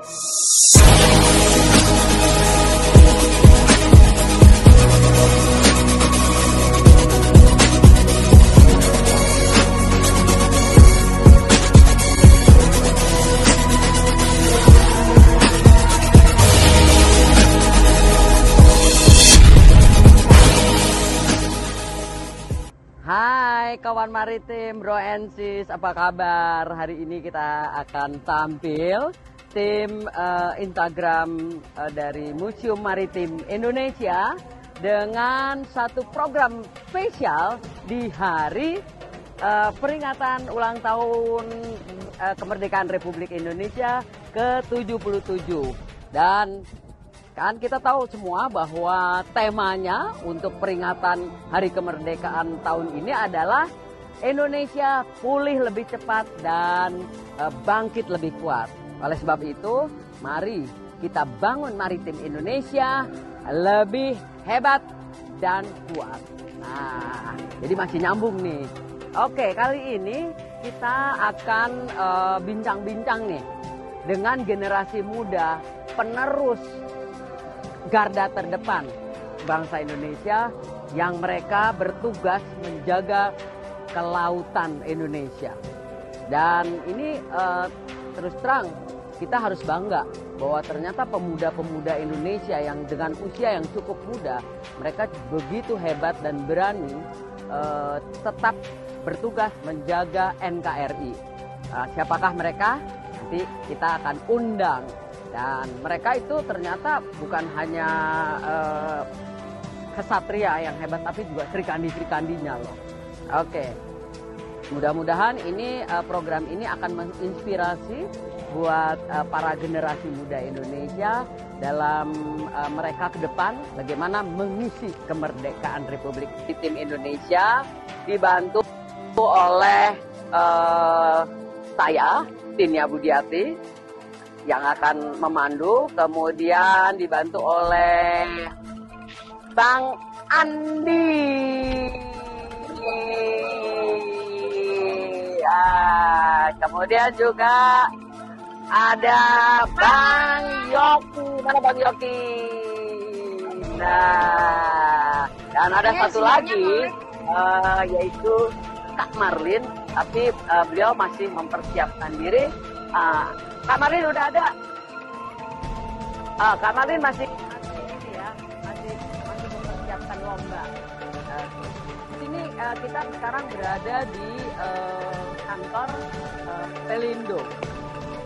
Hai kawan maritim, bro and sis, apa kabar? Hari ini kita akan tampil tim Instagram dari Museum Maritim Indonesia dengan satu program spesial di hari peringatan ulang tahun kemerdekaan Republik Indonesia ke-77. Dan kan kita tahu semua bahwa temanya untuk peringatan Hari Kemerdekaan tahun ini adalah Indonesia pulih lebih cepat dan bangkit lebih kuat. Oleh sebab itu, mari kita bangun maritim Indonesia lebih hebat dan kuat. Nah, jadi masih nyambung nih. Oke, kali ini kita akan bincang-bincang nih dengan generasi muda penerus garda terdepan bangsa Indonesia yang mereka bertugas menjaga kelautan Indonesia. Dan ini terus terang kita harus bangga bahwa ternyata pemuda-pemuda Indonesia yang dengan usia yang cukup muda, mereka begitu hebat dan berani tetap bertugas menjaga NKRI. Siapakah mereka? Nanti kita akan undang. Dan mereka itu ternyata bukan hanya kesatria yang hebat, tapi juga serikandi-serikandinya loh. Oke, mudah-mudahan ini program ini akan menginspirasi buat para generasi muda Indonesia dalam mereka ke depan bagaimana mengisi kemerdekaan Republik Maritim Indonesia, dibantu oleh saya, Tinia Budiati, yang akan memandu, kemudian dibantu oleh Bang Andi. Kemudian juga ada Bang Yoki. Mana Bang Yoki? Nah, dan ada satu lagi yaitu Kak Marlin, tapi beliau masih mempersiapkan diri. Kak Marlin udah ada. Kak Marlin masih ini ya, masih mempersiapkan lomba. Di sini kita sekarang berada di kantor Pelindo.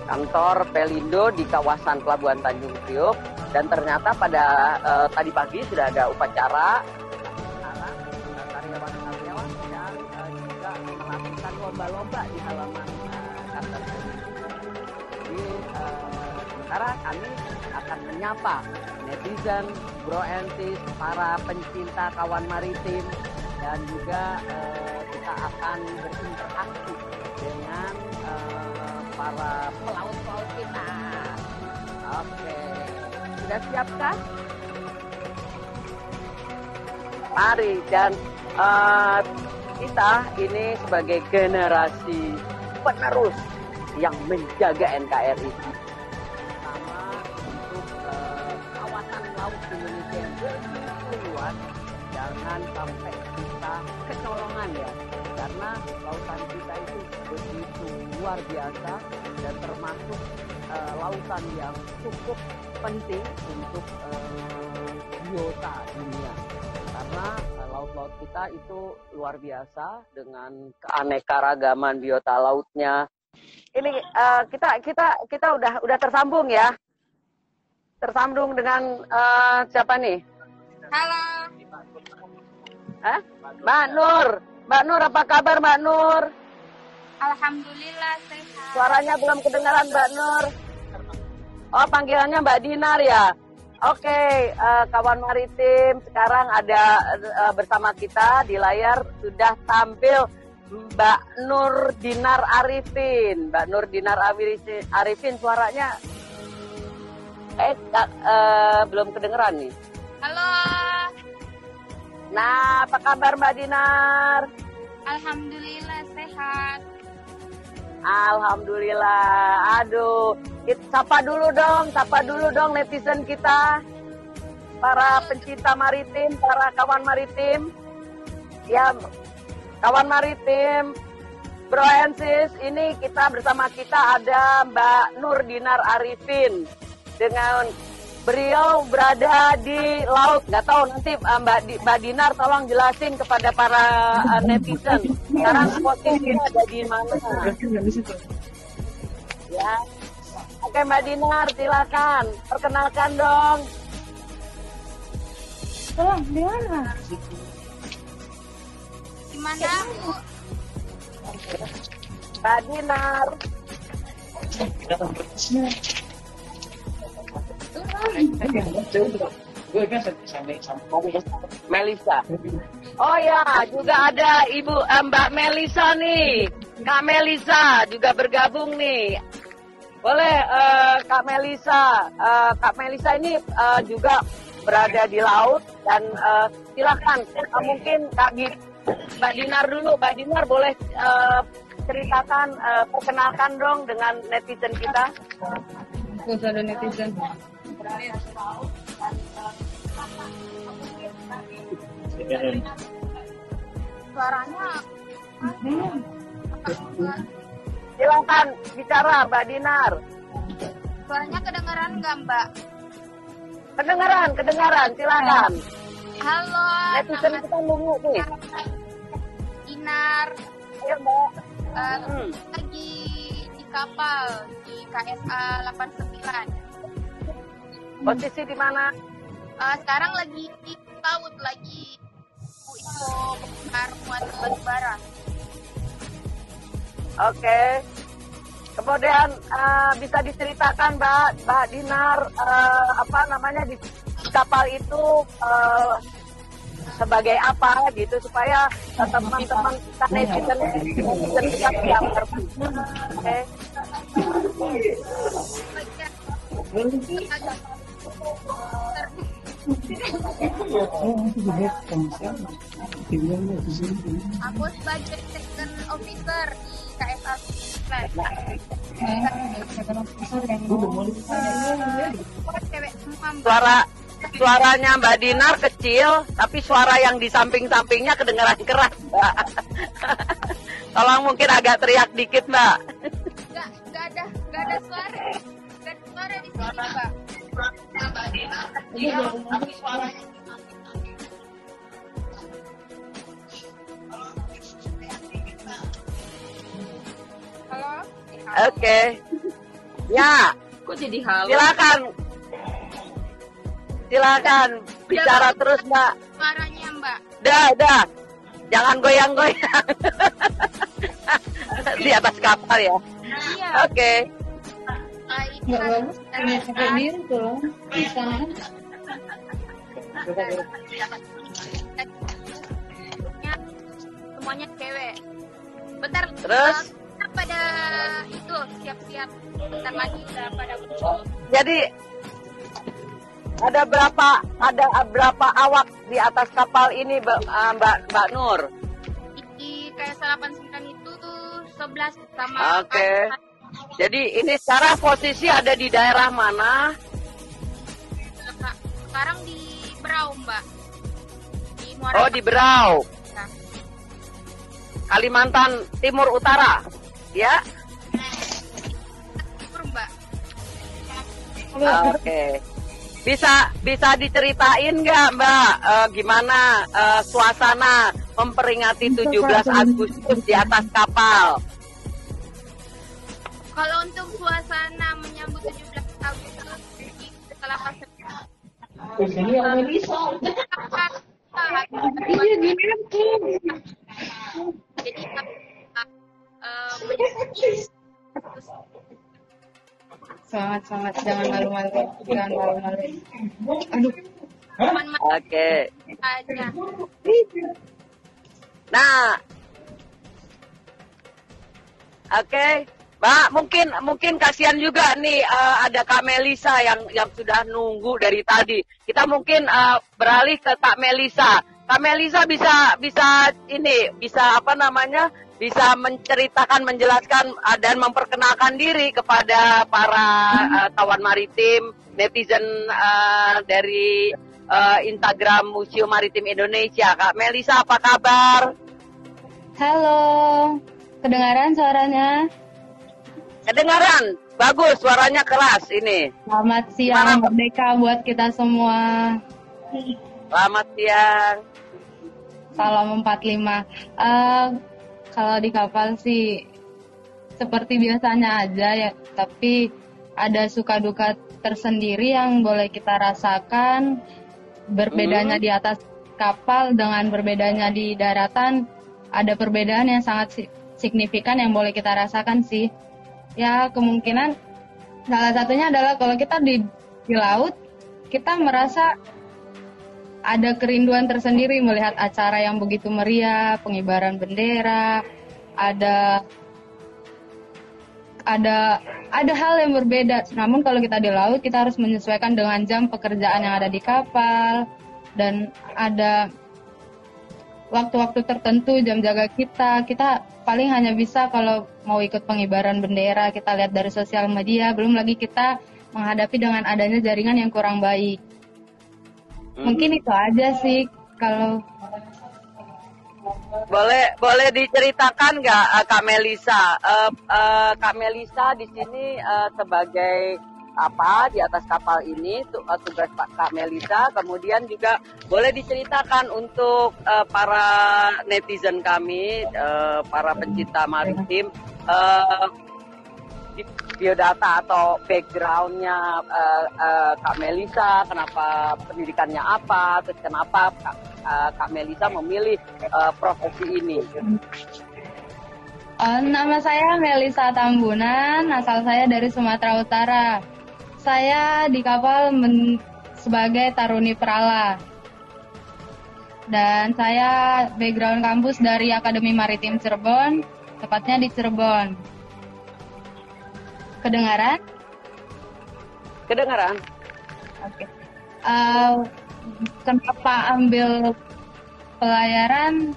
Kantor Pelindo di kawasan Pelabuhan Tanjung Priok, dan ternyata pada tadi pagi sudah ada upacara karyawan-karyawan dan juga melakukan lomba-lomba di halaman kantor Pelindo. Sekarang kami akan menyapa netizen, bro and sis, para pencinta kawan maritim, dan juga kita akan berinteraksi dengan para pelaut-pelaut kita. Oke, sudah siapkah? Mari, dan kita ini sebagai generasi penerus yang menjaga NKRI, sama untuk kawasan laut Indonesia yang begitu luas, jangan sampai kita kecolongan ya, karena lautan kita itu begitu luar biasa dan termasuk lautan yang cukup penting untuk biota dunia, karena laut-laut kita itu luar biasa dengan keanekaragaman biota lautnya. Ini kita udah tersambung ya. Tersambung dengan siapa nih? Halo. Mbak Nur. Mbak Nur, apa kabar Mbak Nur? Alhamdulillah sehat. Suaranya belum kedengaran Mbak Nur. Oh, panggilannya Mbak Dinar ya. Oke, kawan maritim, sekarang ada bersama kita di layar sudah tampil Mbak Nur Dinar Arifin. Mbak Nur Dinar Arifin, suaranya belum kedengeran nih. Halo. Nah, apa kabar Mbak Dinar? Alhamdulillah sehat. Alhamdulillah. Aduh, sapa dulu dong netizen kita, para pencinta maritim, para kawan maritim. Ya, kawan maritim, Bro and Sis, ini bersama kita ada Mbak Nur Dinar Arifin. Dengan beliau berada di laut, nggak tahu nanti Mbak Dinar tolong jelasin kepada para netizen. Sekarang posisinya ada di mana? Ya, oke Mbak Dinar, silakan perkenalkan dong. Di mana? Di mana, Bu? Mbak Dinar. Melisa. Oh ya, juga ada Ibu Mbak Melisa nih. Kak Melisa juga bergabung nih. Boleh Kak Melisa. Kak Melisa ini juga berada di laut dan silakan mungkin Mbak Dinar dulu. Mbak Dinar boleh ceritakan, perkenalkan dong dengan netizen kita. Terus ada netizen. Suaranya Silakan bicara Mbak Dinar. suaranya kedengeran nggak, Mbak? Kedengaran, silakan. Halo, Netizen nama kita nunggu nih. Dinar. Ayo Mbak. Lagi di kapal di KSA 89. Posisi di mana? Sekarang lagi di laut, lagi info bongkar muat batu bara. Oke. Kemudian bisa diceritakan Mbak Dinar apa namanya di kapal itu sebagai apa gitu supaya teman-teman kita netizen kita tidak mengerti. Oke. Aku sebagai second officer di KSA. Cewek semua, Mbak. Suaranya Mbak Dinar kecil, tapi suara yang di samping-sampingnya kedengaran keras, Mbak. Tolong mungkin agak teriak dikit, Mbak. Nggak ada suara. Nggak ada suara di sini, Mbak. Halo? Oke. Ya, Kok jadi halo? silakan bicara terus, Mbak. Suaranya, Mbak. Dah. Jangan goyang-goyang. Di atas kapal ya. Iya. Oke. Baik, Nggak bagus. Hanya sampai biru tuh. Bisa. Semuanya cewek. Bentar. Terus? Pada itu siap-siap. Bentar lagi udah pada muncul. Jadi ada berapa awak di atas kapal ini, Mbak Nur? Di KSA 89 itu 11 sama. Oke. Jadi ini sekarang posisi ada di daerah mana? Sekarang di Berau, Mbak. Di Muara. Oh, di Berau, Nah, Kalimantan Timur Utara. Ya? Timur, Mbak. Oke. Bisa diceritain nggak, Mbak, gimana suasana memperingati 17 Agustus di atas kapal? Kalau untuk suasana menyambut 17 Agustus di Kelapa Ini yang bisa. Iya, gini tuh. jadi Sangat jangan malu-malu. Aduh. teman Oke. aja. Nah, oke, Mbak, mungkin kasihan juga nih ada Kak Melisa yang sudah nunggu dari tadi. Kita mungkin beralih ke Kak Melisa. Kak Melisa bisa apa namanya bisa menceritakan, menjelaskan dan memperkenalkan diri kepada para kawan maritim, netizen dari Instagram Museum Maritim Indonesia. Kak Melisa, apa kabar? Halo, kedengaran suaranya? Kedengaran, bagus, suaranya keras ini. Selamat siang, merdeka buat kita semua. Selamat siang. Salam 45. Kalau di kapal sih seperti biasanya aja ya, tapi ada suka duka tersendiri yang boleh kita rasakan. Berbedanya di atas kapal dengan berbedanya di daratan, ada perbedaan yang sangat signifikan yang boleh kita rasakan sih. Ya, kemungkinan salah satunya adalah kalau kita di laut, kita merasa ada kerinduan tersendiri melihat acara yang begitu meriah, pengibaran bendera, ada hal yang berbeda. Namun kalau kita di laut, kita harus menyesuaikan dengan jam pekerjaan yang ada di kapal, dan ada waktu-waktu tertentu jam jaga kita paling hanya bisa kalau mau ikut pengibaran bendera, kita lihat dari sosial media, belum lagi kita menghadapi dengan adanya jaringan yang kurang baik. Mungkin itu aja sih. Kalau boleh diceritakan nggak, Kak Melisa? Kak Melisa di sini sebagai apa di atas kapal ini, tugas Kak Melisa. Kemudian juga boleh diceritakan untuk para netizen kami, para pencinta maritim, biodata atau backgroundnya Kak Melisa, kenapa pendidikannya apa, terus kenapa Kak Melisa memilih profesi ini. nama saya Melisa Tambunan, asal saya dari Sumatera Utara. Saya di kapal sebagai taruni perala. Dan saya background kampus dari Akademi Maritim Cirebon, tepatnya di Cirebon. Kedengaran? Kedengaran? Oke. Kenapa ambil pelayaran?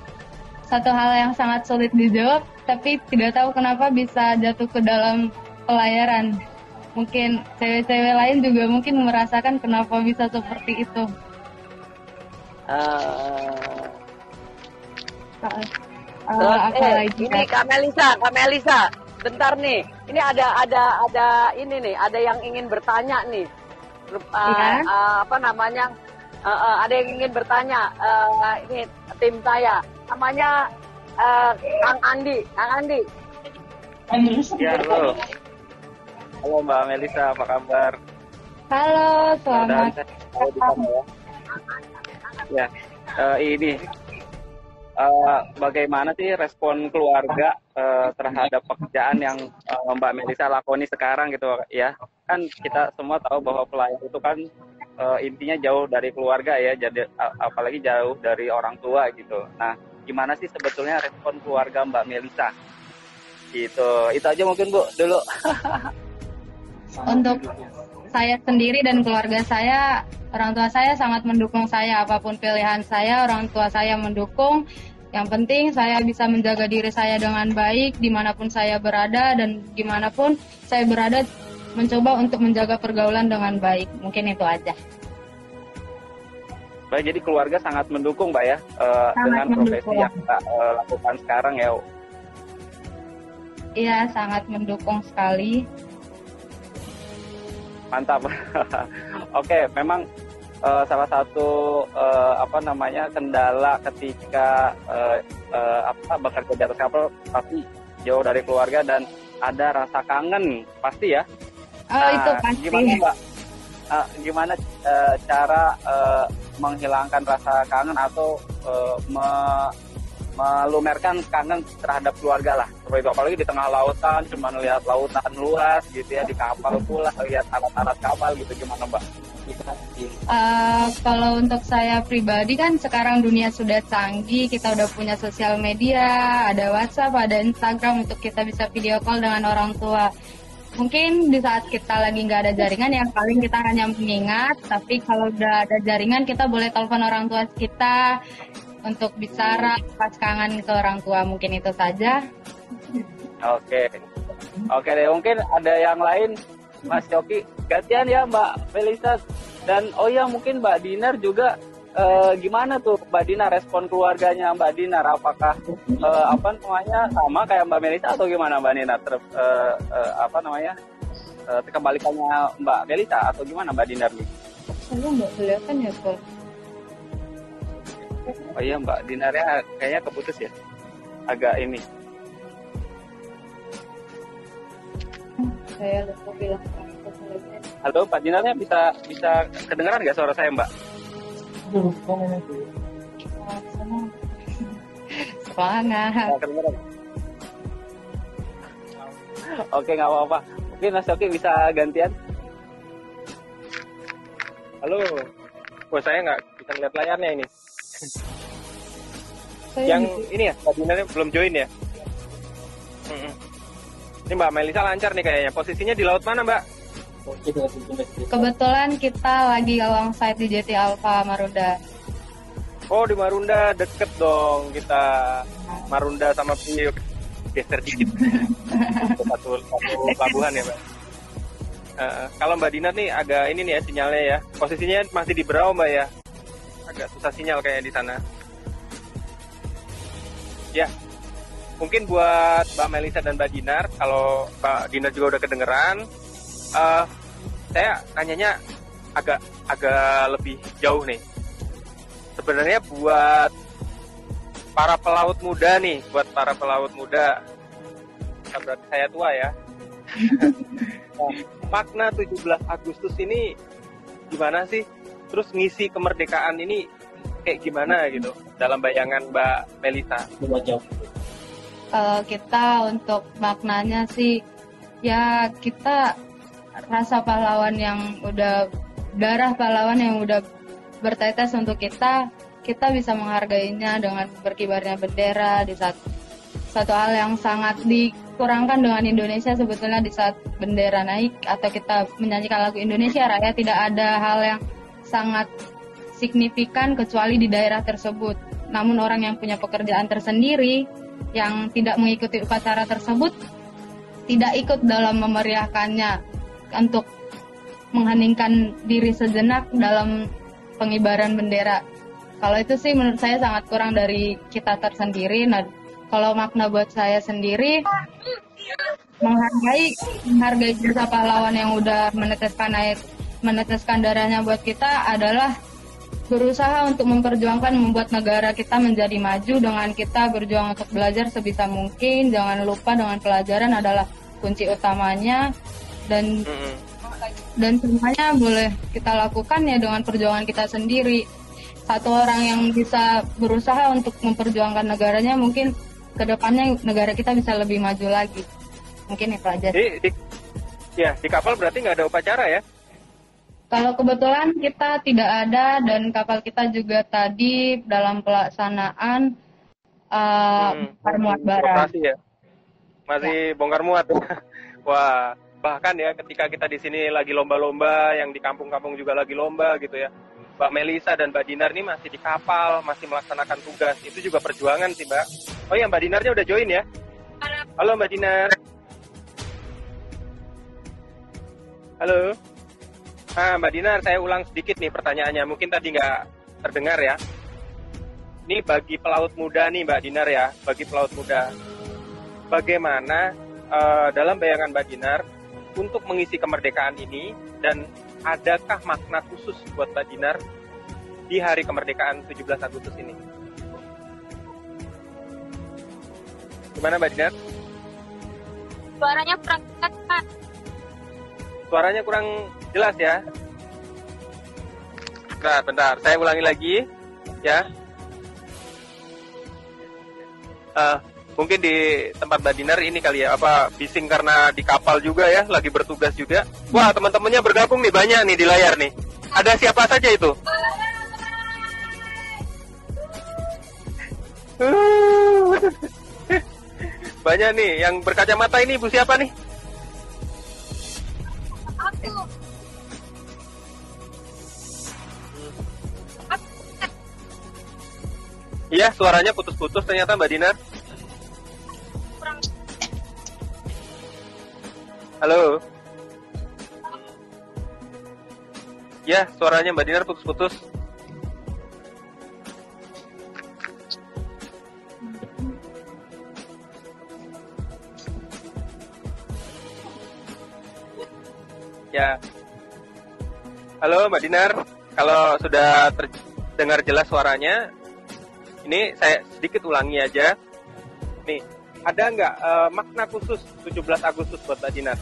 Satu hal yang sangat sulit dijawab, tapi tidak tahu kenapa bisa jatuh ke dalam pelayaran. Mungkin cewek-cewek lain juga mungkin merasakan kenapa bisa seperti itu. Apalagi ini Kak Melisa, bentar nih. Ini ada ini nih, ada yang ingin bertanya nih. Apa namanya? Ada yang ingin bertanya. Ini tim saya, namanya Kang Andi. Ya, halo. Halo Mbak Melisa, apa kabar? Halo, selamat. Ya, ini bagaimana sih respon keluarga terhadap pekerjaan yang Mbak Melisa lakoni sekarang gitu ya? Kan kita semua tahu bahwa pelayan itu kan intinya jauh dari keluarga ya, jadi apalagi jauh dari orang tua gitu. Nah, gimana sih sebetulnya respon keluarga Mbak Melisa? Gitu, itu aja mungkin Bu dulu. Untuk saya sendiri dan keluarga saya, orang tua saya sangat mendukung saya. Apapun pilihan saya, orang tua saya mendukung. Yang penting saya bisa menjaga diri saya dengan baik dimanapun saya berada, dan gimana pun saya berada mencoba untuk menjaga pergaulan dengan baik. Mungkin itu aja. Baik, jadi keluarga sangat mendukung Mbak ya dengan profesi yang Mbak lakukan sekarang ya. Iya, sangat mendukung sekali. Mantap. Oke, memang salah satu kendala ketika bekerja di atas kapal pasti jauh dari keluarga dan ada rasa kangen pasti ya. Itu pasti. Gimana Mbak? Gimana cara menghilangkan rasa kangen atau melumerkan kangen terhadap keluarga lah, seperti itu, apalagi di tengah lautan, cuma lihat lautan luas gitu ya, di kapal pula lihat alat-alat kapal gitu, gimana Mbak? Kalau untuk saya pribadi kan sekarang dunia sudah canggih, kita udah punya sosial media, ada WhatsApp, ada Instagram untuk kita bisa video call dengan orang tua. Mungkin di saat kita lagi nggak ada jaringan, yang paling kita hanya mengingat, tapi kalau udah ada jaringan kita boleh telepon orang tua kita. untuk bicara pas kangen ke orang tua, mungkin itu saja. Oke. Oke deh, mungkin ada yang lain, Mas Yoki. Gantian ya Mbak Melisa. Dan oh ya, mungkin Mbak Dinar juga, gimana tuh Mbak Dinar respon keluarganya Mbak Dinar? Apakah sama kayak Mbak Melisa atau gimana Mbak Dinar? Kebalikannya Mbak Melisa atau gimana Mbak Dinar nih? Saya nggak kelihatan ya, Pak. Oh iya, Mbak Dinarnya kayaknya keputus ya. Agak ini. Saya lupa bilang. Halo, Pak Dinarnya bisa kedengeran nggak suara saya, Mbak? Semangat. Nggak kedengeran. Oke, nggak apa-apa. Mungkin Mas Yoki bisa gantian. Halo. Wah, saya nggak bisa ngeliat layarnya ini. Yang ini ya, Mbak Dinarnya belum join ya? Ini Mbak Melisa lancar nih kayaknya. Posisinya di laut mana, Mbak? Kebetulan kita lagi alongside di JT Alpha Marunda. Oh, di Marunda deket dong kita. Marunda sama Priok. Geser dikit. satu pelabuhan ya, Mbak. Kalau Mbak Dinar nih agak ini nih ya sinyalnya ya. Posisinya masih di Berau, Mbak ya. Agak susah sinyal kayaknya di sana. Ya, mungkin buat Mbak Melisa dan Mbak Dinar, kalau Mbak Dinar juga udah kedengeran, saya tanyanya agak lebih jauh nih. Sebenarnya buat para pelaut muda nih, berarti saya tua ya. Makna 17 Agustus ini gimana sih? Terus ngisi kemerdekaan ini kayak gimana gitu dalam bayangan Mbak Melisa? Kita untuk maknanya sih ya kita rasa pahlawan yang udah darah pahlawan yang udah bertetes untuk kita bisa menghargainya dengan berkibarnya bendera di saat satu hal yang sangat dikurangkan dengan Indonesia sebetulnya di saat bendera naik atau kita menyanyikan lagu Indonesia Raya tidak ada hal yang sangat signifikan kecuali di daerah tersebut. Namun orang yang punya pekerjaan tersendiri yang tidak mengikuti upacara tersebut tidak ikut dalam memeriahkannya untuk mengheningkan diri sejenak dalam pengibaran bendera. Kalau itu sih menurut saya sangat kurang dari kita tersendiri. Nah, kalau makna buat saya sendiri menghargai jasa pahlawan yang udah meneteskan darahnya buat kita adalah berusaha untuk memperjuangkan membuat negara kita menjadi maju dengan kita berjuang untuk belajar sebisa mungkin. Jangan lupa dengan pelajaran adalah kunci utamanya dan semuanya boleh kita lakukan ya dengan perjuangan kita sendiri. Satu orang yang bisa berusaha untuk memperjuangkan negaranya mungkin kedepannya negara kita bisa lebih maju lagi. Mungkin itu aja. Di kapal berarti nggak ada upacara ya? Kalau kebetulan kita tidak ada dan kapal kita juga tadi dalam pelaksanaan bongkar muat barang. Ya? Masih bongkar muat. Wah, bahkan ya ketika kita di sini lagi lomba-lomba, yang di kampung-kampung juga lagi lomba gitu ya. Mbak Melisa dan Mbak Dinar ini masih di kapal, masih melaksanakan tugas. Itu juga perjuangan sih, Mbak. Oh iya, Mbak Dinarnya udah join ya? Halo Mbak Dinar. Halo. Mbak Dinar, saya ulang sedikit nih pertanyaannya. Mungkin tadi nggak terdengar ya. Ini bagi pelaut muda nih Mbak Dinar ya. Bagi pelaut muda. Bagaimana dalam bayangan Mbak Dinar untuk mengisi kemerdekaan ini dan adakah makna khusus buat Mbak Dinar di hari kemerdekaan 17 Agustus ini? Gimana Mbak Dinar? Suaranya kurang dekat, Pak. Suaranya kurang jelas ya? Bentar, saya ulangi lagi ya. Mungkin di tempat Mbak Dinar ini kali ya, bising karena di kapal juga ya, lagi bertugas juga. Wah, teman-temannya bergabung nih, banyak nih di layar nih. Ada siapa saja itu? Banyak nih, yang berkacamata ini ibu siapa nih? Aku. Iya, suaranya putus-putus ternyata Mbak Dinar. Kurang. Halo. Ya, suaranya Mbak Dinar putus-putus. Ya. Halo Mbak Dinar, kalau sudah terdengar jelas suaranya, ini saya sedikit ulangi aja. Nih, ada nggak makna khusus 17 Agustus buat Mbak Dinar?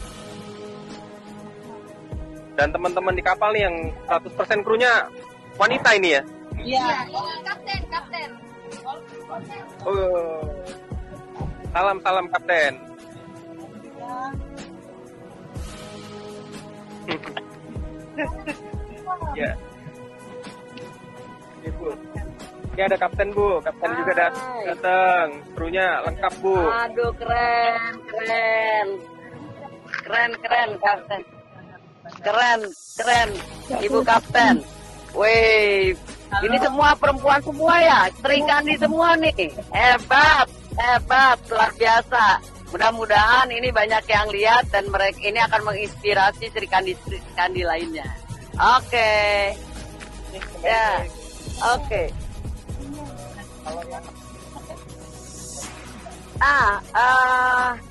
Dan teman-teman di kapal nih yang 100% krunya wanita ini ya? Iya, kapten. Oh. Salam kapten. Ya. Ini Bu. Ini ada kapten Bu, kapten juga datang. Krunya lengkap Bu. Aduh, keren kapten. Keren, Ibu kapten. Wih, ini semua perempuan semua ya, Serikandi semua nih. Hebat, luar biasa. Mudah-mudahan ini banyak yang lihat dan mereka ini akan menginspirasi Serikandi lainnya. Oke. Ya, oke.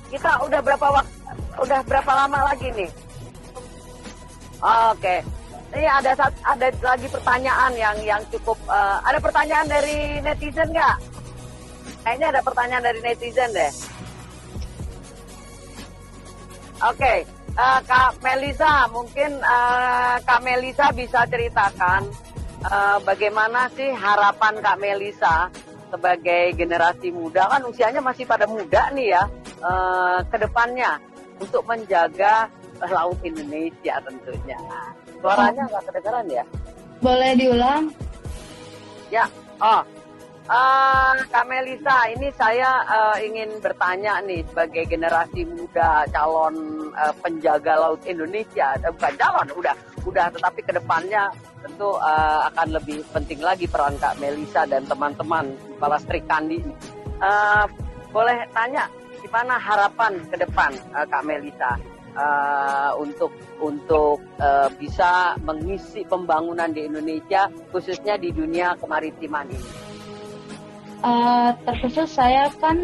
Kita udah berapa lama lagi nih? Oke. Ini ada lagi pertanyaan yang cukup. Ada pertanyaan dari netizen nggak? Kayaknya ada pertanyaan dari netizen deh. Oke, Kak Melisa, mungkin Kak Melisa bisa ceritakan bagaimana sih harapan Kak Melisa sebagai generasi muda, kan usianya masih pada muda nih ya, ke depannya untuk menjaga laut Indonesia tentunya. Suaranya nggak kedengaran ya? Boleh diulang? Ya, Kak Melisa, ini saya ingin bertanya nih sebagai generasi muda calon penjaga laut Indonesia, bukan calon, udah, tetapi kedepannya tentu akan lebih penting lagi peran Kak Melisa dan teman-teman kepala Serikandi. Boleh tanya, gimana harapan ke depan Kak Melisa untuk bisa mengisi pembangunan di Indonesia, khususnya di dunia kemaritiman ini? Terkhusus saya kan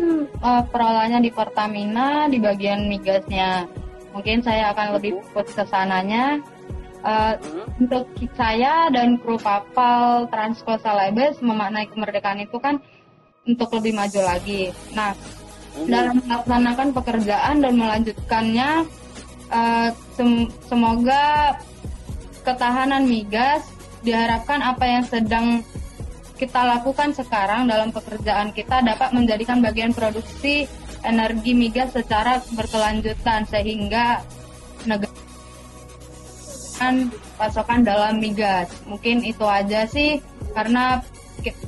perolahannya di Pertamina di bagian migasnya. Mungkin saya akan lebih fokus ke sananya. Untuk saya dan kru kapal Transco Celebes memaknai kemerdekaan itu kan untuk lebih maju lagi. Nah, dalam melaksanakan pekerjaan dan melanjutkannya, semoga ketahanan migas, diharapkan apa yang sedang kita lakukan sekarang dalam pekerjaan kita dapat menjadikan bagian produksi energi migas secara berkelanjutan sehingga negara pasokan dalam migas. Mungkin itu aja sih, karena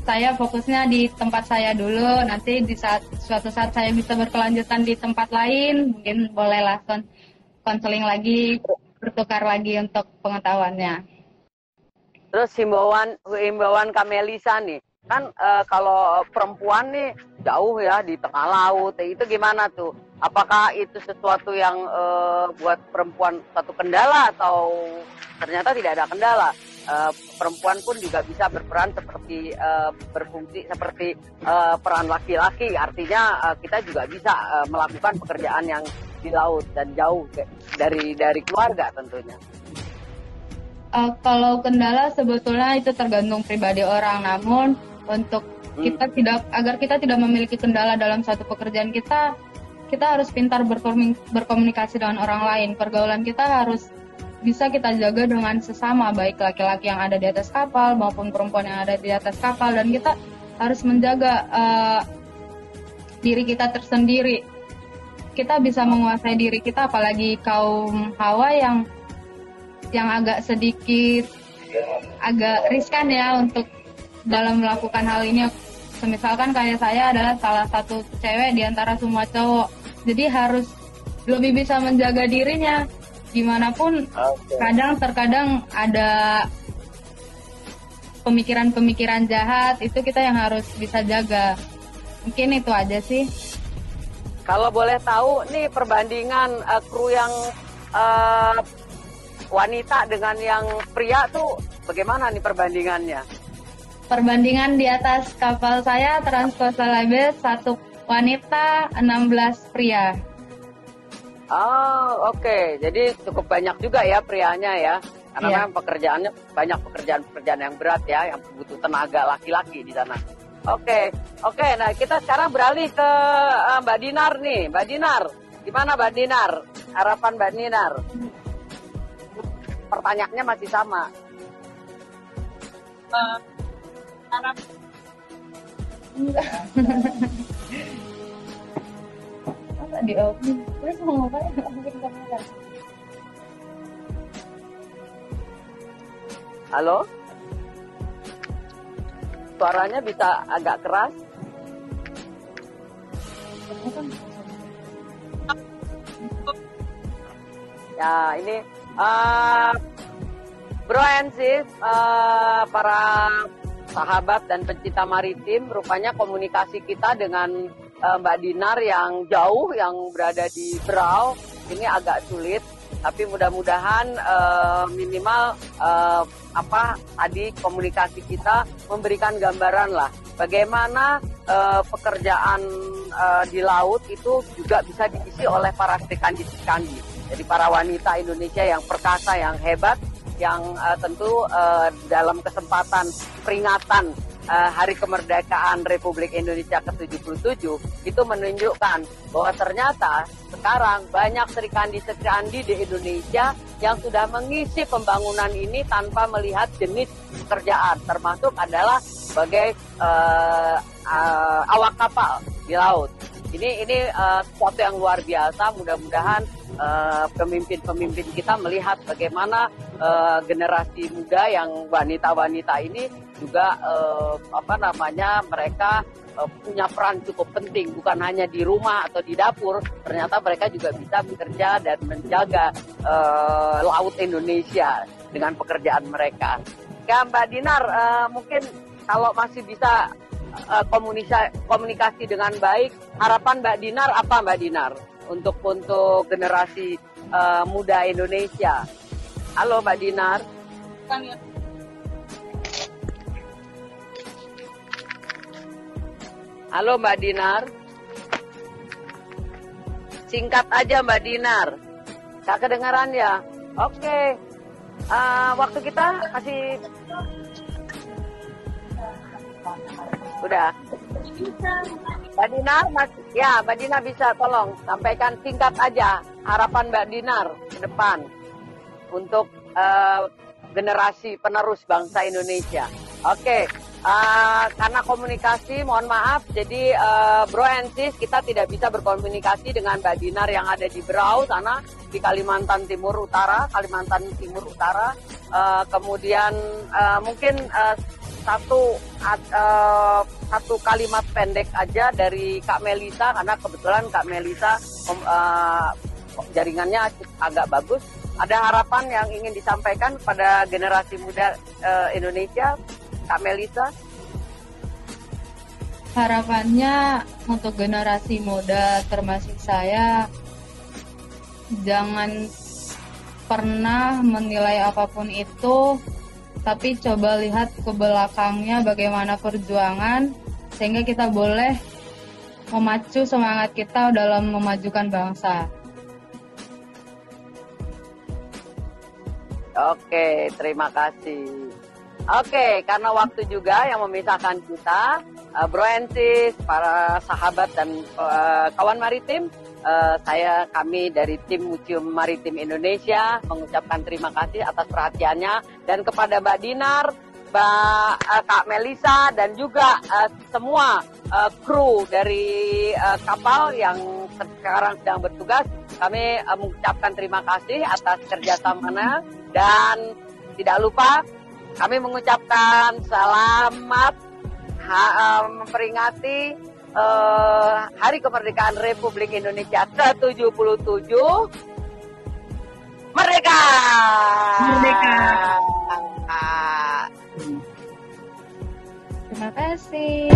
saya fokusnya di tempat saya dulu. Nanti di suatu saat saya bisa berkelanjutan di tempat lain, mungkin bolehlah konseling lagi, bertukar lagi untuk pengetahuannya. Terus himbauan Kak Melisa nih, kan kalau perempuan nih jauh ya di tengah laut, itu gimana tuh? Apakah itu sesuatu yang buat perempuan satu kendala atau ternyata tidak ada kendala? Perempuan pun juga bisa berperan seperti berfungsi seperti peran laki-laki, artinya kita juga bisa melakukan pekerjaan yang di laut dan jauh dari keluarga tentunya. Kalau kendala sebetulnya itu tergantung pribadi orang, namun untuk agar kita tidak memiliki kendala dalam suatu pekerjaan kita harus pintar berkomunikasi dengan orang lain. Pergaulan kita harus bisa kita jaga dengan sesama, baik laki-laki yang ada di atas kapal maupun perempuan yang ada di atas kapal, dan kita harus menjaga diri kita tersendiri. Kita bisa menguasai diri kita, apalagi kaum Hawa yang agak sedikit riskan ya untuk dalam melakukan hal ini. Misalkan kayak saya adalah salah satu cewek di antara semua cowok, jadi harus lebih bisa menjaga dirinya gimana pun. Terkadang ada pemikiran-pemikiran jahat itu kita yang harus bisa jaga. Mungkin itu aja sih. Kalau boleh tahu nih perbandingan kru yang wanita dengan yang pria tuh bagaimana nih perbandingannya? Perbandingan di atas kapal saya Transcoastal Label 1 wanita, 16 pria. Oh, oke. Jadi cukup banyak juga ya prianya ya. Karena Iya. memang pekerjaannya banyak pekerjaan-pekerjaan yang berat ya, yang butuh tenaga laki-laki di sana. Oke. Nah kita sekarang beralih ke Mbak Dinar nih. Mbak Dinar, gimana Mbak Dinar? Harapan Mbak Dinar? Pertanyaannya masih sama. Masa di open? Terus mau ngapain? Open kamera. Halo? Suaranya bisa agak keras? Ya, ini Bro and Sis, para sahabat dan pencinta maritim, rupanya komunikasi kita dengan Mbak Dinar yang jauh, yang berada di Berau, ini agak sulit. Tapi mudah-mudahan minimal tadi komunikasi kita memberikan gambaran lah bagaimana pekerjaan di laut itu juga bisa diisi oleh para Srikandi. Jadi para wanita Indonesia yang perkasa, yang hebat, yang tentu dalam kesempatan peringatan Hari Kemerdekaan Republik Indonesia ke-77 itu menunjukkan bahwa ternyata sekarang banyak Srikandi di Indonesia yang sudah mengisi pembangunan ini tanpa melihat jenis pekerjaan, termasuk adalah sebagai awak kapal di laut. Ini sesuatu yang luar biasa. Mudah-mudahan pemimpin-pemimpin kita melihat bagaimana generasi muda yang wanita-wanita ini juga mereka punya peran cukup penting, bukan hanya di rumah atau di dapur. Ternyata mereka juga bisa bekerja dan menjaga laut Indonesia dengan pekerjaan mereka. Ya, Mbak Dinar, mungkin kalau masih bisa komunikasi dengan baik, harapan Mbak Dinar apa, Mbak Dinar, untuk generasi muda Indonesia? Halo Mbak Dinar. Halo Mbak Dinar. Singkat aja Mbak Dinar. Gak kedengaran ya? Oke. Waktu kita masih... Udah. Mbak Dinar, Mbak Dinar bisa tolong sampaikan singkat aja harapan Mbak Dinar ke depan untuk generasi penerus bangsa Indonesia. Oke. Karena komunikasi, mohon maaf, jadi Bro and Sis, kita tidak bisa berkomunikasi dengan Mbak Dinar yang ada di Berau sana, di Kalimantan Timur Utara. Kemudian mungkin satu kalimat pendek aja dari Kak Melisa, karena kebetulan Kak Melisa jaringannya agak bagus. Ada harapan yang ingin disampaikan pada generasi muda Indonesia, Kak Melisa? Harapannya untuk generasi muda termasuk saya, jangan pernah menilai apapun itu, tapi coba lihat ke belakangnya bagaimana perjuangan, sehingga kita boleh memacu semangat kita dalam memajukan bangsa. Oke, terima kasih. Oke, karena waktu juga yang memisahkan kita, Bro and Sis, para sahabat dan kawan maritim, kami dari tim Museum Maritim Indonesia mengucapkan terima kasih atas perhatiannya, dan kepada Mbak Dinar, Kak Melisa, dan juga semua kru dari kapal yang sekarang sedang bertugas, kami mengucapkan terima kasih atas kerjasamanya, dan tidak lupa kami mengucapkan selamat memperingati Hari Kemerdekaan Republik Indonesia ke-77. Merdeka! Merdeka! kasih.